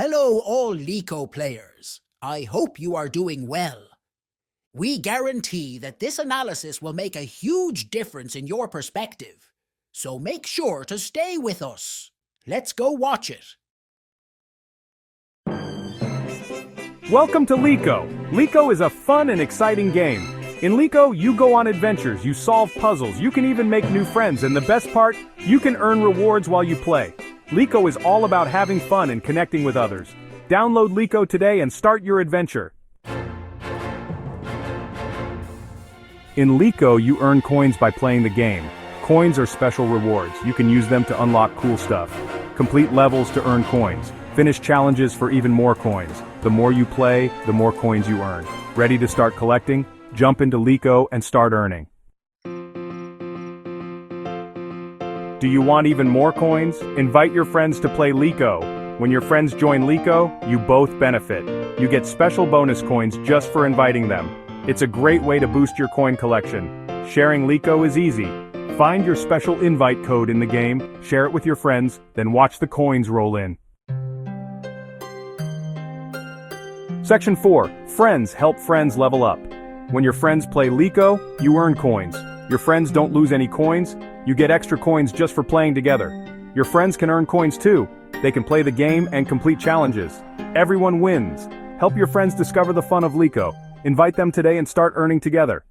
Hello all Liko players. I hope you are doing well. We guarantee that this analysis will make a huge difference in your perspective, so make sure to stay with us. Let's go watch it. Welcome to Liko. Liko is a fun and exciting game. In Liko, you go on adventures, you solve puzzles, you can even make new friends, and the best part, you can earn rewards while you play. Liko is all about having fun and connecting with others. Download Liko today and start your adventure. In Liko, you earn coins by playing the game. Coins are special rewards. You can use them to unlock cool stuff. Complete levels to earn coins. Finish challenges for even more coins. The more you play, the more coins you earn. Ready to start collecting? Jump into Liko and start earning. Do you want even more coins? Invite your friends to play Liko. When your friends join Liko, you both benefit. You get special bonus coins just for inviting them. It's a great way to boost your coin collection. Sharing Liko is easy. Find your special invite code in the game, share it with your friends, then watch the coins roll in. Section 4. Friends help friends level up. When your friends play Liko, you earn coins. Your friends don't lose any coins, you get extra coins just for playing together. Your friends can earn coins too. They can play the game and complete challenges. Everyone wins. Help your friends discover the fun of Liko. Invite them today and start earning together.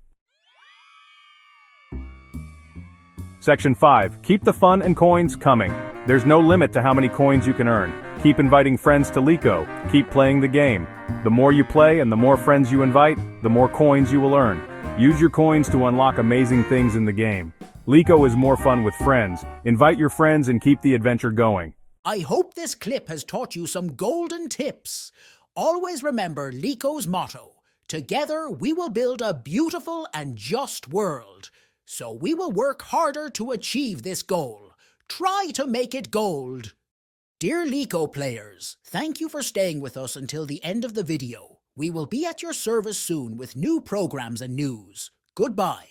Section 5. Keep the fun and coins coming. There's no limit to how many coins you can earn. Keep inviting friends to Liko. Keep playing the game. The more you play and the more friends you invite, the more coins you will earn. Use your coins to unlock amazing things in the game. Liko is more fun with friends. Invite your friends and keep the adventure going. I hope this clip has taught you some golden tips. Always remember Liko's motto: together we will build a beautiful and just world. So we will work harder to achieve this goal. Try to make it gold. Dear Liko players, thank you for staying with us until the end of the video. We will be at your service soon with new programs and news. Goodbye.